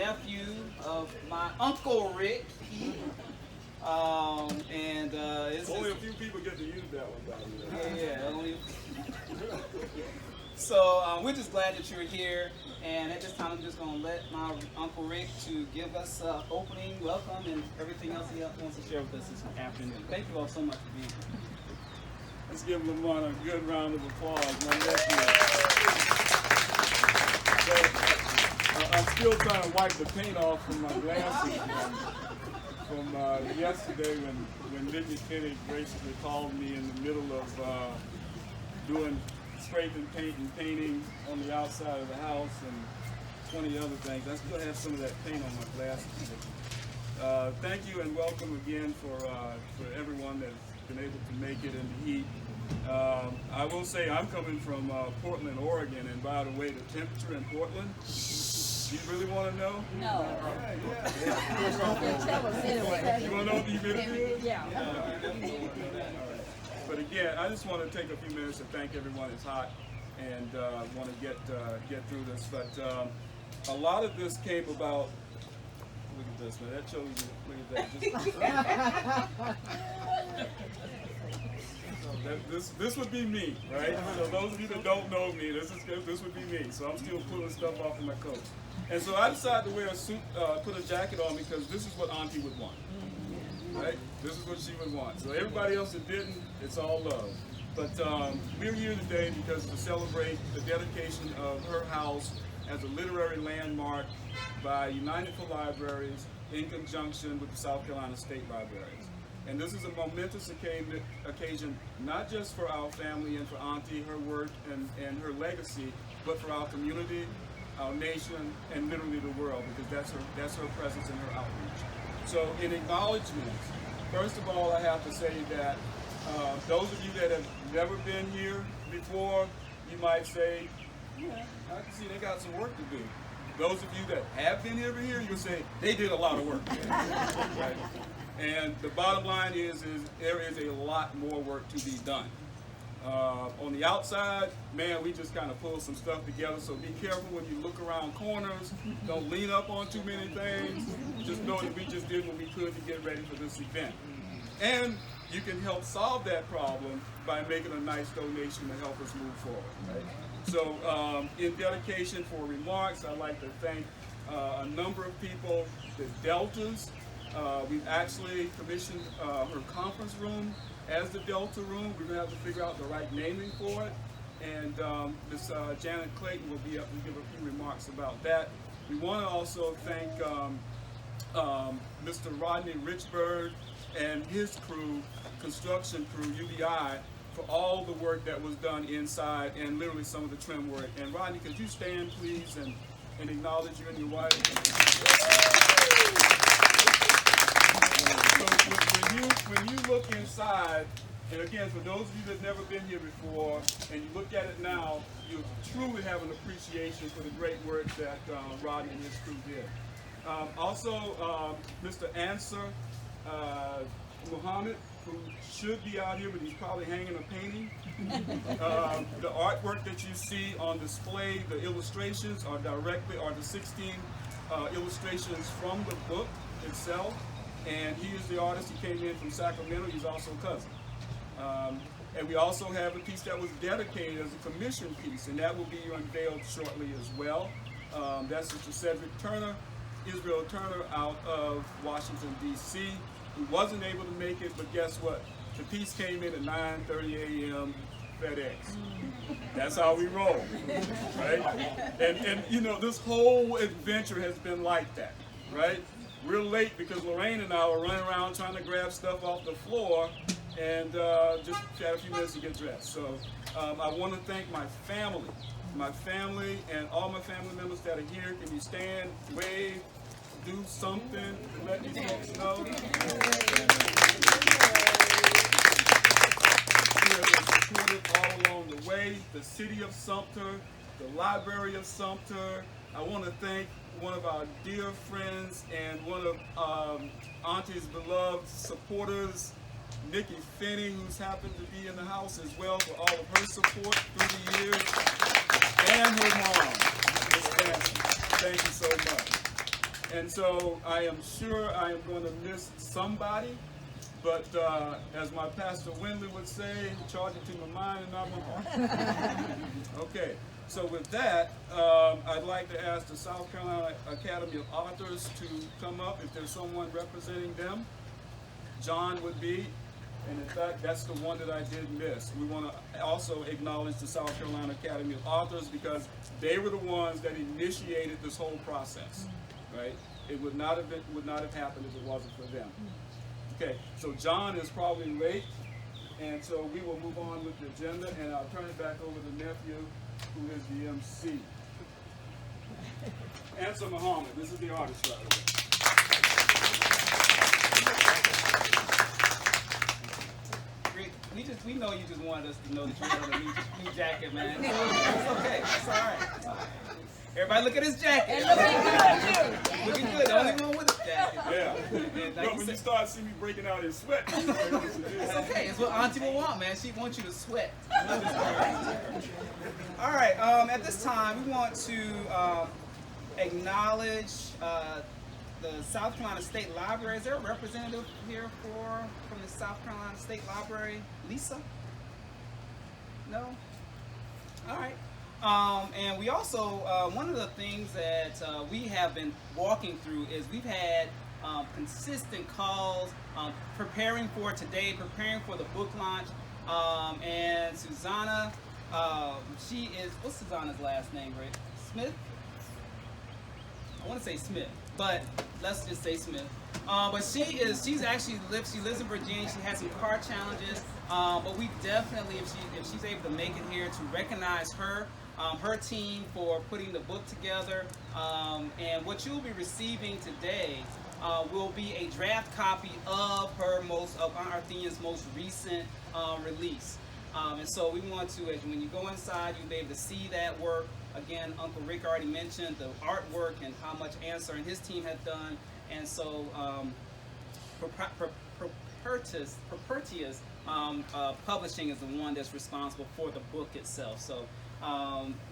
nephew of my Uncle Rick. It's only a few people get to use that one, Bobby. yeah. So we're just glad that you're here, and at this time I'm just going to let my Uncle Rick to give us opening, welcome, and everything else he wants to share with us this afternoon. Thank you all so much for being here. Let's give Lamont a good round of applause, my nephew. I'm still trying to wipe the paint off from my glasses from yesterday when Nikki Finney graciously called me in the middle of doing scraping paint and painting on the outside of the house and 20 other things. I still have some of that paint on my glasses. Thank you and welcome again for everyone that's been able to make it in the heat. I will say I'm coming from Portland, Oregon, and by the way, the temperature in Portland, do you really want to know? No. Tell us anyway. You want to know what the humidity is? Yeah. But again, I just want to take a few minutes to thank everyone. It's hot, and want to get through this. But a lot of this came about. Look at this, man. That shows you. Look at that. This would be me, right? So those of you that don't know me, this would be me. So I'm still pulling stuff off of my coat. And so I decided to wear a suit, put a jacket on because this is what Auntie would want. Right? This is what she would want. So everybody else that didn't, it's all love. But we're here today because to celebrate the dedication of her house as a literary landmark by United for Libraries in conjunction with the South Carolina State Libraries. And this is a momentous occasion, not just for our family and for Auntie, her work and her legacy, but for our community, our nation, and literally the world, because that's her presence and her outreach. So in acknowledgement, first of all, I have to say that those of you that have never been here before, you might say, yeah, I can see they got some work to do. Those of you that have been here, you'll say, they did a lot of work. Right? And the bottom line is there is a lot more work to be done. On the outside, man, we just kind of pull some stuff together, so be careful when you look around corners. Don't lean up on too many things. Just know that we just did what we could to get ready for this event. And you can help solve that problem by making a nice donation to help us move forward. Right? So in dedication for remarks, I'd like to thank a number of people, the Deltas. We've actually commissioned her conference room as the Delta room. We're going to have to figure out the right naming for it. And Ms. Janet Clayton will be up and give a few remarks about that. We want to also thank Mr. Rodney Richburg and his crew, construction crew, UBI, for all the work that was done inside and literally some of the trim work. And Rodney, could you stand, please, and acknowledge you and your wife? So when you look inside, and again, for those of you that have never been here before, and you look at it now, you truly have an appreciation for the great work that Rodney and his crew did. Also, Mr. Answer Muhammad, who should be out here, but he's probably hanging a painting. The artwork that you see on display, the illustrations are the 16 illustrations from the book itself. And he is the artist. He came in from Sacramento. He's also a cousin. And we also have a piece that was dedicated as a commission piece, and that will be unveiled shortly as well. That's Mr. Cedric Turner, Israel Turner, out of Washington, D.C. He wasn't able to make it, but guess what? The piece came in at 9:30 a.m. FedEx. That's how we roll, right? And you know, this whole adventure has been like that, right? We're late because Lorraine and I were running around trying to grab stuff off the floor and just had a few minutes to get dressed. So I want to thank my family and all my family members that are here. Can you stand, wave, do something to let these folks know? We have been supported all along the way. The city of Sumter, the library of Sumter. I want to thank one of our dear friends and one of Auntie's beloved supporters, Nikki Finney, who's happened to be in the house as well, for all of her support through the years, and her mom, Ms. Nancy. Thank you so much. And so I am sure I am going to miss somebody, but as my pastor Windley would say, charge it to my mind and not my heart. Okay, so with that, I'd like to ask the South Carolina Academy of Authors to come up if there's someone representing them. John would be, and in fact, that's the one that I did miss. We want to also acknowledge the South Carolina Academy of Authors because they were the ones that initiated this whole process, right? It would not have happened if it wasn't for them. Okay, so John is probably late, and so we will move on with the agenda, and I'll turn it back over to nephew, who is the MC. Answer Muhammad, this is the artist right away. We know you just wanted us to know that you had a new jacket, man. It's okay. It's all right. Everybody look at his jacket. Looking good. The only one with his jacket. Yeah. And like But when you start seeing me breaking out in sweat, it's okay. It's what Auntie will want, man. She wants you to sweat. All right. At this time, we want to acknowledge the South Carolina State Library. Is there a representative here from the South Carolina State Library? Lisa? No? All right. And we also, one of the things that we have been walking through is we've had consistent calls preparing for today, preparing for the book launch. And Susanna, she is, what's Susanna's last name, Rick? Smith? I want to say Smith, but let's just say Smith. But she lives in Virginia. She has some car challenges, but we definitely, if she's able to make it here, to recognize her, her team for putting the book together. And what you'll be receiving today will be a draft copy of Arthenia's most recent release. And so we want to, when you go inside, you'll be able to see that work. Again, Uncle Rick already mentioned the artwork and how much Answer and his team have done. And so Propertius Publishing is the one that's responsible for the book itself. So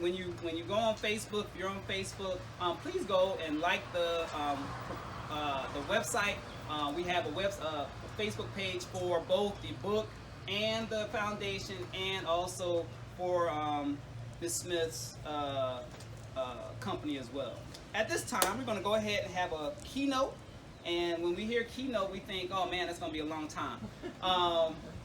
when you go on Facebook, if you're on Facebook, please go and like the website. We have a Facebook page for both the book and the foundation, and also for Ms. Smith's company as well. At this time, we're going to go ahead and have a keynote. And when we hear keynote, we think, oh man, that's going to be a long time.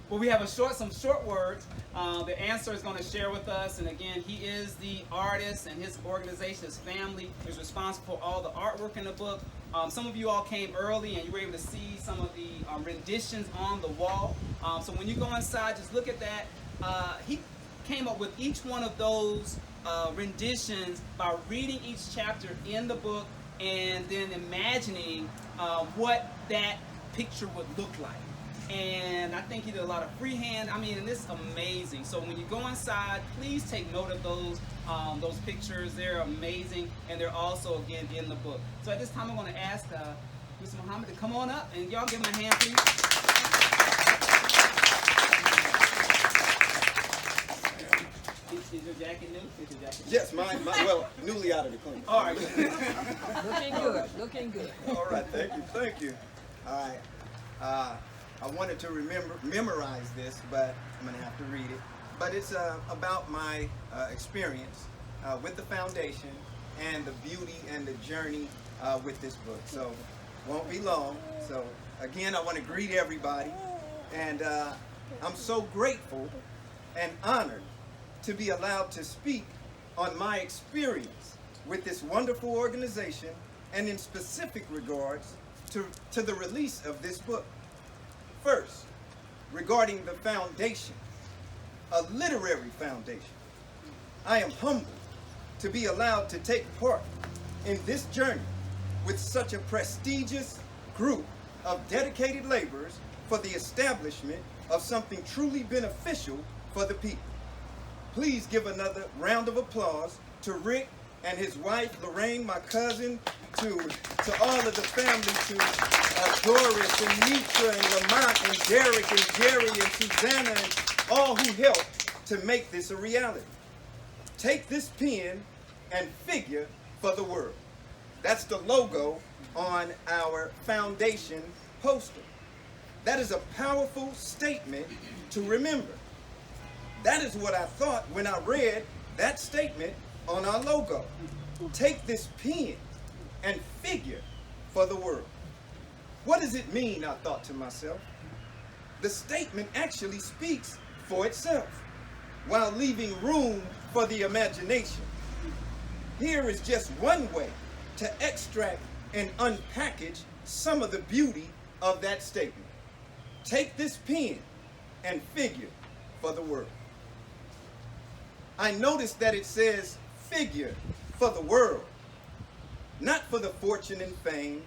But we have some short words. The Answer is going to share with us. And again, he is the artist, and his organization, his family, is responsible for all the artwork in the book. Some of you all came early, and you were able to see some of the renditions on the wall. So when you go inside, just look at that. He came up with each one of those renditions by reading each chapter in the book and then imagining what that picture would look like. And I think he did a lot of freehand. I mean, and it's amazing. So when you go inside, please take note of those pictures. They're amazing, and they're also, again, in the book. So at this time, I'm going to ask Mr. Muhammad to come on up, and y'all give him a hand, please. Is your jacket new? Yes, mine, well, newly out of the clean. All right. Looking good. All right, thank you. All right. I wanted to memorize this, but I'm going to have to read it. But it's about my experience with the foundation and the beauty and the journey with this book. So, won't be long. So, again, I want to greet everybody. And I'm so grateful and honored to be allowed to speak on my experience with this wonderful organization, and in specific regards to the release of this book. First, regarding the foundation, a literary foundation, I am humbled to be allowed to take part in this journey with such a prestigious group of dedicated laborers for the establishment of something truly beneficial for the people. Please give another round of applause to Rick and his wife, Lorraine, my cousin, to all of the family, to Doris and Mitra and Lamont and Derek and Jerry and Susanna and all who helped to make this a reality. Take this pen and figure for the world. That's the logo on our foundation poster. That is a powerful statement to remember. That is what I thought when I read that statement on our logo. Take this pen and figure for the world. What does it mean, I thought to myself? The statement actually speaks for itself, while leaving room for the imagination. Here is just one way to extract and unpackage some of the beauty of that statement. Take this pen and figure for the world. I noticed that it says figure for the world, not for the fortune and fame,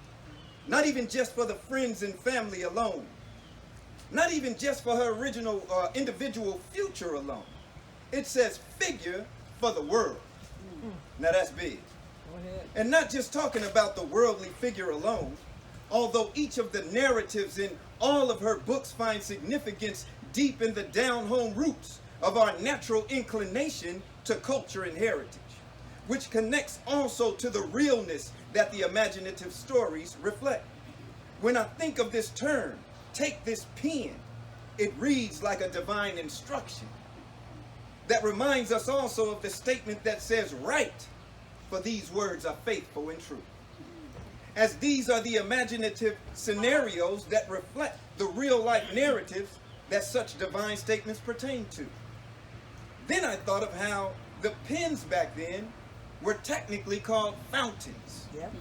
not even just for the friends and family alone, not even just for her original individual future alone. It says figure for the world. Now that's big. And not just talking about the worldly figure alone, although each of the narratives in all of her books find significance deep in the down-home roots of our natural inclination to culture and heritage, which connects also to the realness that the imaginative stories reflect. When I think of this term, take this pen, it reads like a divine instruction that reminds us also of the statement that says, write, for these words are faithful and true. As these are the imaginative scenarios that reflect the real-life narratives that such divine statements pertain to. Then I thought of how the pens back then were technically called fountains. Yep.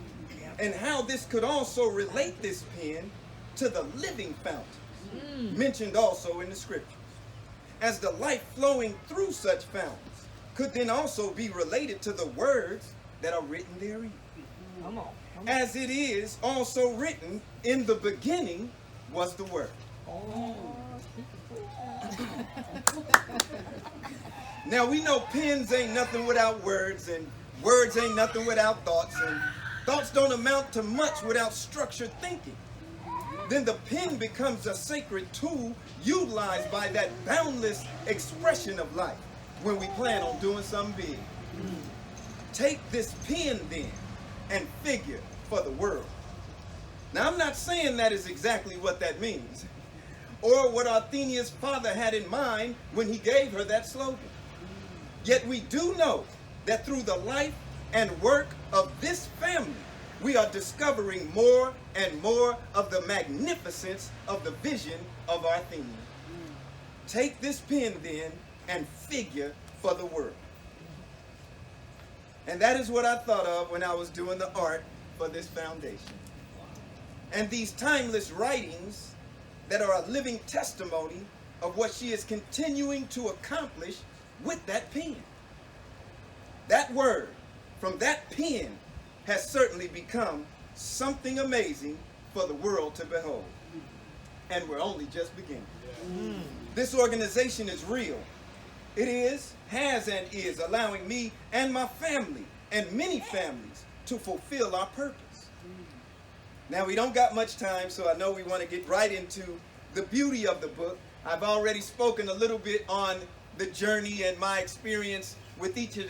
And how this could also relate this pen to the living fountains, mentioned also in the scriptures. As the life flowing through such fountains could then also be related to the words that are written therein. Come on. As it is also written, in the beginning was the Word. Oh. Now we know pens ain't nothing without words, and words ain't nothing without thoughts, and thoughts don't amount to much without structured thinking. Then the pen becomes a sacred tool utilized by that boundless expression of life when we plan on doing something big. Take this pen then and figure for the world. Now I'm not saying that is exactly what that means, or what Arthenia's father had in mind when he gave her that slogan. Yet we do know that through the life and work of this family, we are discovering more and more of the magnificence of the vision of Arthenia. Take this pen then and figure for the world. And that is what I thought of when I was doing the art for this foundation. And these timeless writings that are a living testimony of what she is continuing to accomplish with that pen. That word from that pen has certainly become something amazing for the world to behold. And we're only just beginning. This organization is real. It is, has, and is allowing me and my family and many families to fulfill our purpose. Now, we don't got much time, so I know we want to get right into the beauty of the book. I've already spoken a little bit on the journey and my experience with each of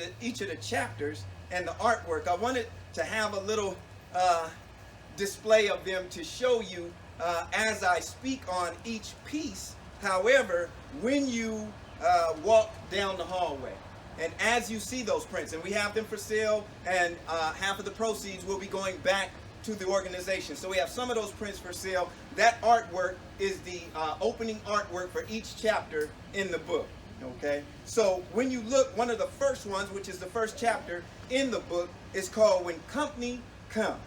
the chapters and the artwork. I wanted to have a little display of them to show you as I speak on each piece. However, when you walk down the hallway, and as you see those prints, and we have them for sale, and half of the proceeds will be going back to the organization. So we have some of those prints for sale. That artwork is the opening artwork for each chapter in the book. Okay, so when you look, one of the first ones, which is the first chapter in the book, is called When Company Come.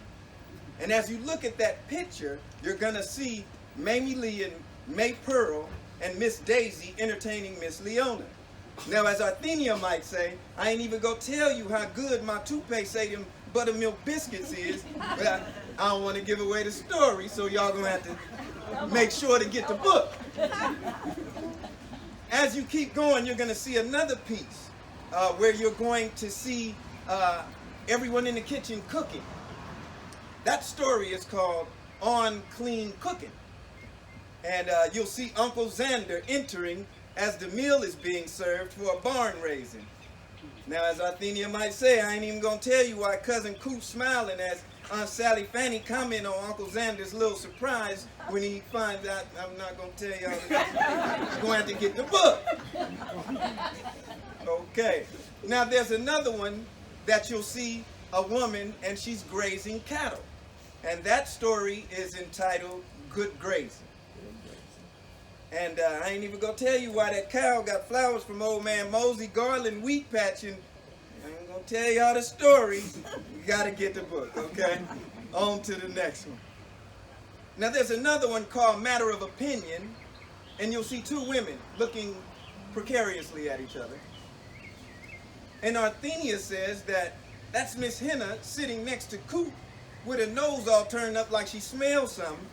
And as you look at that picture, you're going to see Mamie Lee and May Pearl and Miss Daisy entertaining Miss Leona. Now, as Arthenia might say, I ain't even going to tell you how good my toupee say them buttermilk biscuits is, but I don't want to give away the story, so y'all going to have to make sure to get the book. As you keep going, you're going to see another piece where you're going to see everyone in the kitchen cooking. That story is called On Clean Cooking. And you'll see Uncle Xander entering as the meal is being served for a barn raising. Now, as Arthenia might say, I ain't even going to tell you why Cousin Coop's smiling as Aunt Sally Fanny comment on Uncle Xander's little surprise when he finds out. I'm not going to tell y'all. He's going to have to get the book. Okay. Now there's another one that you'll see a woman and she's grazing cattle. And that story is entitled Good Grazing. And I ain't even going to tell you why that cow got flowers from old man Mosey Garland wheat patching. I ain't going to tell y'all the story. You got to get the book, okay? On to the next one. Now there's another one called Matter of Opinion. And you'll see two women looking precariously at each other. And Arthenia says that that's Miss Henna sitting next to Coop with her nose all turned up like she smells something.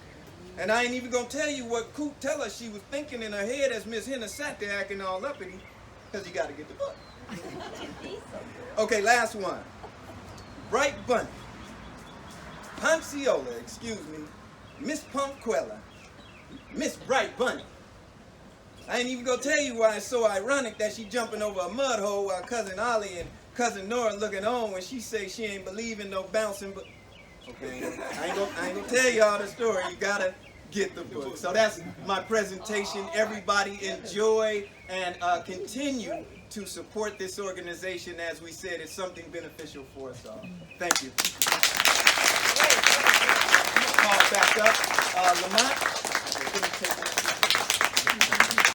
And I ain't even gonna tell you what Coop tell her she was thinking in her head as Miss Henna sat there acting all uppity, because you gotta get the book. Okay, last one. Bright Bunny. Ponciola, excuse me, Miss Punkquella, Miss Bright Bunny. I ain't even gonna tell you why it's so ironic that she jumping over a mud hole while Cousin Ollie and Cousin Nora looking on when she say she ain't believing no bouncing, but okay, I ain't gonna tell y'all the story. You gotta get the book. So that's my presentation. Everybody enjoy and continue to support this organization. As we said, it's something beneficial for us all. Thank you. Call back up. Lamont.